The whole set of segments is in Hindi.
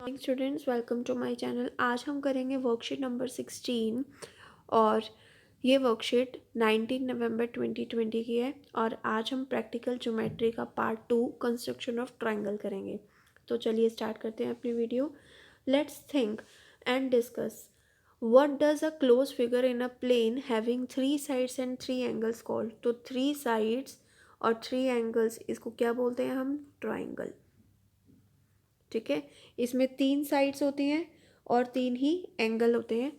Morning students, welcome to my channel. आज हम करेंगे वर्कशीट नंबर 16 और ये वर्कशीट 19 नवंबर 2020 की है। और आज हम प्रैक्टिकल ज्योमेट्री का पार्ट 2 कंस्ट्रक्शन ऑफ ट्रायंगल करेंगे। तो चलिए स्टार्ट करते हैं अपनी video. Let's think and discuss what does a close figure in a plane having 3 sides and 3 angles called. तो 3 साइड्स और 3 एंगल्स, इसको क्या बोलते हैं हम? ट्राइंगल। ठीक है, इसमें 3 साइड्स होती हैं और 3 ही एंगल होते हैं।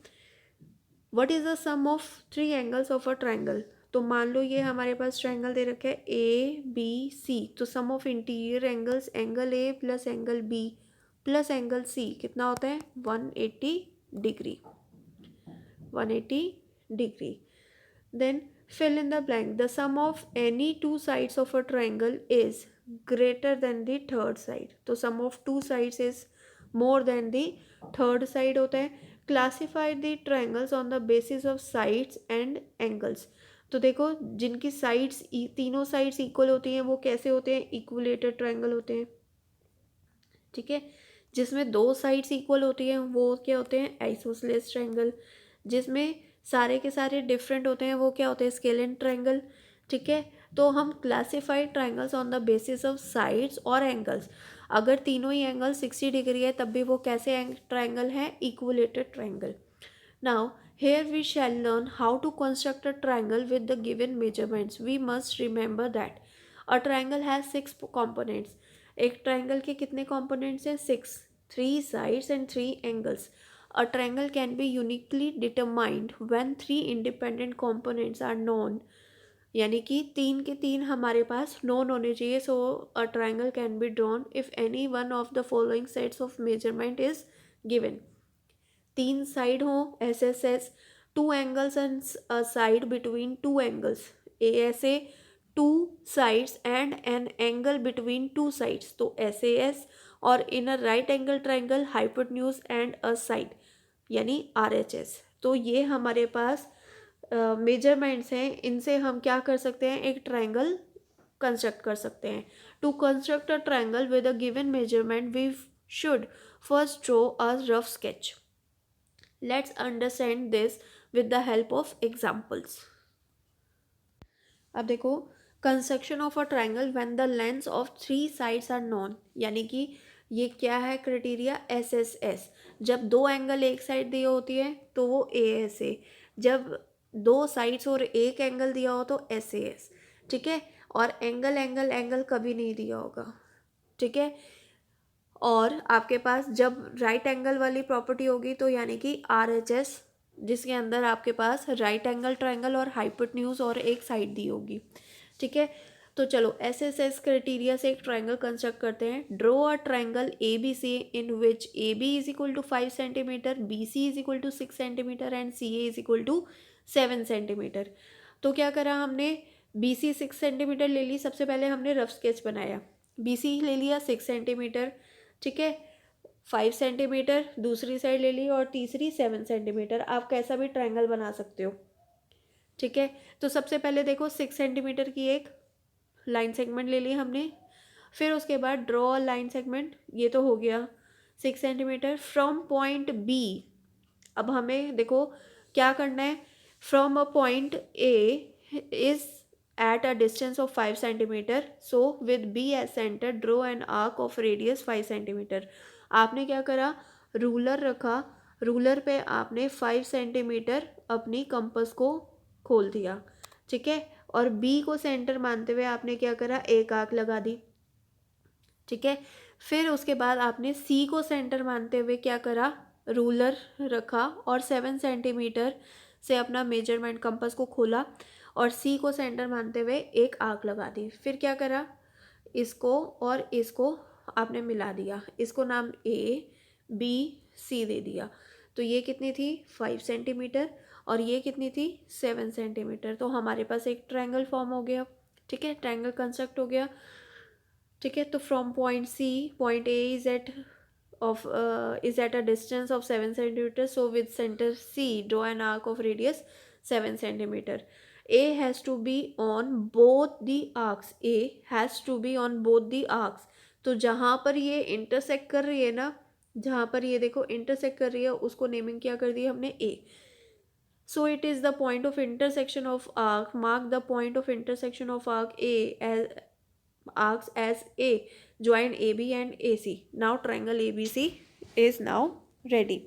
What is the sum of 3 angles of a triangle? तो मान लो ये हमारे पास ट्राइंगल दे रखा है ए बी सी। तो sum of interior angles, angle A plus angle B plus angle C कितना होता है? 180 degree. 180 degree. Then fill in the blank. The sum of any two sides of a triangle is greater than the third side. तो sum of two sides is more than the third side होता है। Classify the triangles on the basis of sides and angles. तो देखो, जिनकी साइड्स तीनों साइड्स इक्वल होती हैं वो कैसे होते हैं? इक्वलेटेड ट्रायंगल होते हैं। ठीक है, जिसमें दो साइड्स इक्वल होती हैं वो क्या होते हैं? Isosceles triangle. जिसमें सारे के सारे डिफरेंट होते हैं वो क्या होते हैं? Scalene triangle. ठीक है, तो हम classified triangles on the basis of sides और एंगल्स। अगर तीनों ही एंगल 60 डिग्री है तब भी वो कैसे ट्रायंगल है? Equilateral triangle. Now here we shall learn how to construct a triangle with the given measurements. We must remember that a triangle has 6 components. एक ट्राइंगल के कितने कंपोनेंट्स हैं? 6। 3 sides and 3 angles. A triangle can be uniquely determined when 3 independent components are known. यानी कि 3 के 3 हमारे पास नोन होने चाहिए। So a triangle can be drawn if any one of the following sets of measurement is given. 3 side हो, S 2 angles and side between 2 angles, ऐसे 2 sides and an angle between 2 sides, तो एस। और in a right angle triangle hypotenuse and a side, यानी RHS। तो ये हमारे पास मेजरमेंट्स हैं। इनसे हम क्या कर सकते हैं? एक ट्राइंगल कंस्ट्रक्ट कर सकते हैं। To construct a triangle with a given measurement we should first draw a rough sketch. Let's understand this with the help of examples. अब देखो, construction of a triangle when the lengths of 3 sides are known, यानी कि ये क्या है क्राइटेरिया? SSS। जब दो एंगल एक साइड दी होती है तो वो ASA। जब दो साइड्स और एक एंगल दिया हो तो SAS। ठीक है, और एंगल एंगल एंगल कभी नहीं दिया होगा। ठीक है, और आपके पास जब राइट एंगल वाली प्रॉपर्टी होगी तो यानी कि RHS, जिसके अंदर आपके पास राइट एंगल ट्राइंगल और हाइपोटेन्यूज और एक साइड दी होगी। ठीक है, तो चलो SSS क्राइटेरिया से एक ट्राइंगल कंस्ट्रक्ट करते हैं। Draw a triangle ABC in which AB is equal to 5 centimetre, BC is equal to 6 centimetre and CA is equal to 7 centimetre. तो क्या करा हमने? BC 6 सेंटीमीटर ले ली। सबसे पहले हमने रफ स्केच बनाया। BC ले लिया 6 सेंटीमीटर। ठीक है, 5 सेंटीमीटर दूसरी साइड ले ली और तीसरी 7 सेंटीमीटर। आप कैसा भी ट्रायंगल बना सकते हो। ठीक है, तो सबसे पहले देखो 6 सेंटीमीटर की एक लाइन सेगमेंट ले ली हमने। फिर उसके बाद ड्रॉ लाइन सेगमेंट, ये तो हो गया 6 सेंटीमीटर फ्रॉम पॉइंट बी। अब हमें देखो क्या करना है? From a point A is at a distance of 5 centimeter. So with B as center draw an arc of radius 5 centimeter. आपने क्या करा? रूलर रखा, रूलर पे आपने 5 सेंटीमीटर अपनी कंपास को खोल दिया। ठीक है, और B को सेंटर मानते हुए आपने क्या करा? एक आर्क लगा दी। ठीक है, फिर उसके बाद आपने C को सेंटर मानते हुए क्या करा? रूलर रखा और 7 सेंटीमीटर से अपना मेजरमेंट कंपास को खोला और C को सेंटर मानते हुए एक आर्क लगा दी। फिर क्या करा? इसको और इसको आपने मिला दिया, इसको नाम ABC दे दिया। तो ये कितनी थी? 5 सेंटीमीटर और ये कितनी थी? 7 सेंटीमीटर। तो हमारे पास एक ट्रायंगल फॉर्म हो गया। ठीक है, ट्रायंगल कंस्ट्रक्ट हो गया। ठीक है, तो from point C, point A is at a distance of 7 centimeter. So with center C draw an arc of radius 7 centimeter. A has to be on both the arcs. A has to be on both the arcs. तो जहाँ पर ये इंटरसेक्ट कर रही है ना, जहाँ पर ये देखो इंटरसेक्ट कर रही है उसको नेमिंग क्या कर दी हमने ए. So it is the point of intersection of arc. Mark the point of intersection of arc A as arcs as A. Join AB and AC. Now triangle ABC is now ready.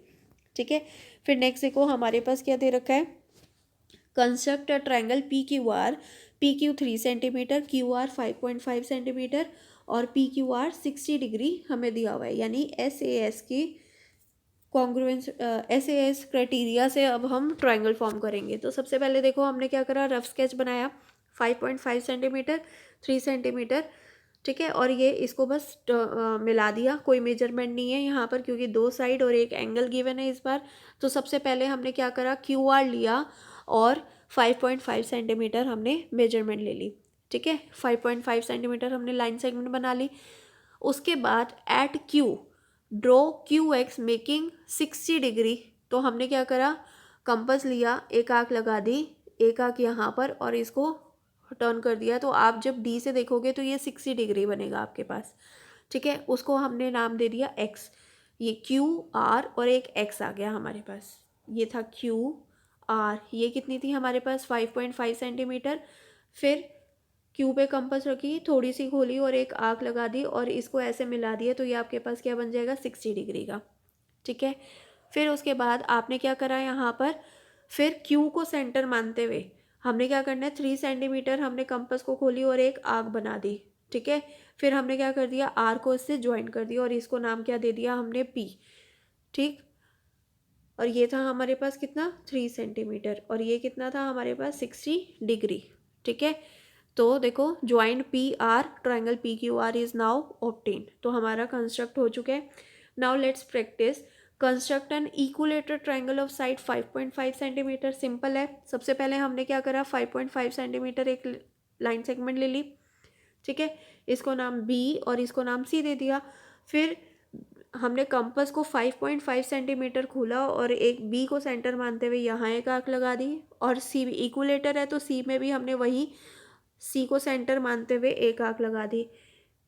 ठीक है. फिर नेक्स्ट देखो हमारे पास क्या दे रखा है. Construct a triangle P Q are. P Q 3 centimetre, Q R 5.5 centimetre और पी क्यू आर 60 डिग्री हमें दिया हुआ है. यानी एस ए एस की congruence S A S criteria से अब हम ट्रायंगल फॉर्म करेंगे. तो सबसे पहले देखो हमने क्या करा, रफ स्केच बनाया. 5.5 सेंटीमीटर, 3 सेंटीमीटर. ठीक है. और ये इसको बस मिला दिया. कोई मेजरमेंट नहीं है यहाँ पर क्योंकि दो साइड और एक एंगल गिवन है इस बार. तो सबसे पहले हमने क्या करा, क्यू आर लिया और 5.5 सेंटीमीटर हमने मेजरमेंट ले ली. ठीक है. 5.5 सेंटीमीटर हमने लाइन सेगमेंट बना ली. उसके बाद at Q draw Q X making 60 degree. तो हमने क्या करा, कंपास लिया, एक आंख लगा दी, एक आंख यहाँ पर और इसको टर्न कर दिया. तो आप जब डी से देखोगे तो ये 60 डिग्री बनेगा आपके पास. ठीक है. उसको हमने नाम दे दिया एक्स. ये क्यू आर और एक एक्स आ गया हमारे पास. ये था क्यू आर. ये कितनी थी हमारे पास 5.5 सेंटीमीटर. फिर क्यू पे कंपास रखी, थोड़ी सी खोली और एक आर्क लगा दी और इसको ऐसे मिला दिया. तो ये आपके पास क्या बन जाएगा, 60 डिग्री का. ठीक है. फिर उसके बाद आपने क्या करा यहाँ पर, फिर क्यू को सेंटर मानते हुए हमने क्या करना है, 3 सेंटीमीटर हमने कंपास को खोली और एक आर्क बना दी. ठीक है. फिर हमने क्या कर दिया, आर को इससे ज्वाइन कर दिया और इसको नाम क्या दे दिया हमने पी. ठीक. और ये था हमारे पास कितना, 3 सेंटीमीटर और ये कितना था हमारे पास 60 डिग्री. ठीक है. तो देखो joint P R triangle P Q are is now obtain. तो हमारा कंस्ट्रक्ट हो चुका है. Now let's practice. Construct N equilateral triangle of side 5.5 centimetre. Simple है. सबसे पहले हमने क्या करा, 5.5 सेंटीमीटर एक लाइन सेगमेंट ले ली. ठीक है. इसको नाम बी और इसको नाम सी दे दिया. फिर हमने कंपास को 5.5 सेंटीमीटर खोला और एक बी को सेंटर मानते हुए यहाँ एक आर्क लगा दी. और सी इक्विलेटर है तो सी में भी हमने वही सी को सेंटर मानते हुए एक आर्क लगा दी.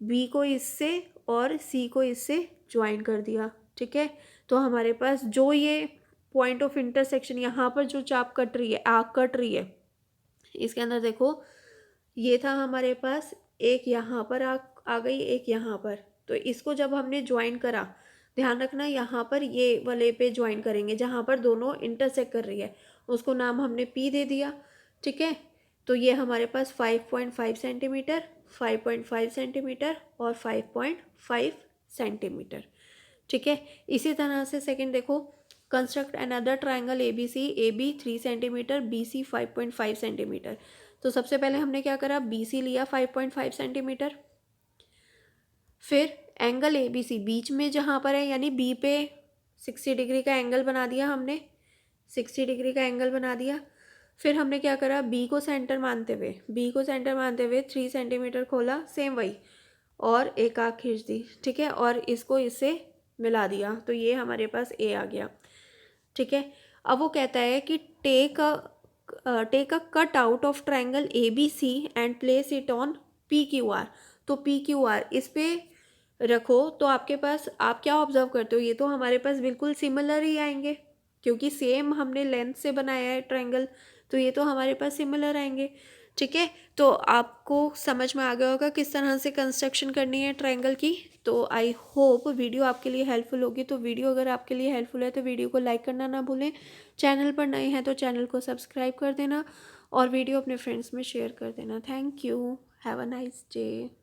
बी को इससे और सी को इससे ज्वाइन कर दिया. ठीक है. तो हमारे पास जो ये पॉइंट ऑफ इंटरसेक्शन यहाँ पर जो चाप कट रही है, आर्क कट रही है, इसके अंदर देखो ये था हमारे पास, एक यहाँ पर आर्क आ गई, एक यहाँ पर. तो इसको जब हमने ज्वाइन करा, ध्यान रखना यहाँ पर ये वाले पे ज्वाइन करेंगे जहाँ पर दोनों इंटरसेक्ट कर रही है. उसको नाम हमने पी दे दिया. ठीक है. तो ये हमारे पास 5.5 सेंटीमीटर, 5.5 सेंटीमीटर और 5.5 सेंटीमीटर. ठीक है. इसी तरह से सेकंड देखो, construct another triangle A B C. A B 3 centimetre, B C 5.5 centimetre. तो सबसे पहले हमने क्या करा, बी सी लिया 5.5 सेंटीमीटर. फिर एंगल ए बी सी बीच में जहाँ पर है यानी बी पे 60 डिग्री का एंगल बना दिया हमने, 60 डिग्री का एंगल बना दिया. फिर हमने क्या करा, बी को सेंटर मानते हुए 3 सेंटीमीटर खोला, सेम वही, और एक आँख खींच दी. ठीक है. और इसको इससे मिला दिया. तो ये हमारे पास ए आ गया. ठीक है. अब वो कहता है कि take a cut out of triangle A B C and place it on P Q R. तो पी क्यू आर इस पे रखो. तो आपके पास आप क्या ऑब्जर्व करते हो, ये तो हमारे पास बिल्कुल सिमिलर ही आएंगे क्योंकि सेम हमने लेंथ से बनाया है ट्रायंगल. तो ये तो हमारे पास सिमिलर आएंगे. ठीक है. तो आपको समझ में आ गया होगा किस तरह से कंस्ट्रक्शन करनी है ट्रायंगल की. तो आई होप वीडियो आपके लिए हेल्पफुल होगी. तो वीडियो अगर आपके लिए हेल्पफुल है तो वीडियो को लाइक करना ना भूलें. चैनल पर नए हैं तो चैनल को सब्सक्राइब कर देना और वीडियो अपने फ्रेंड्स में शेयर कर देना. Thank you. Have a nice day.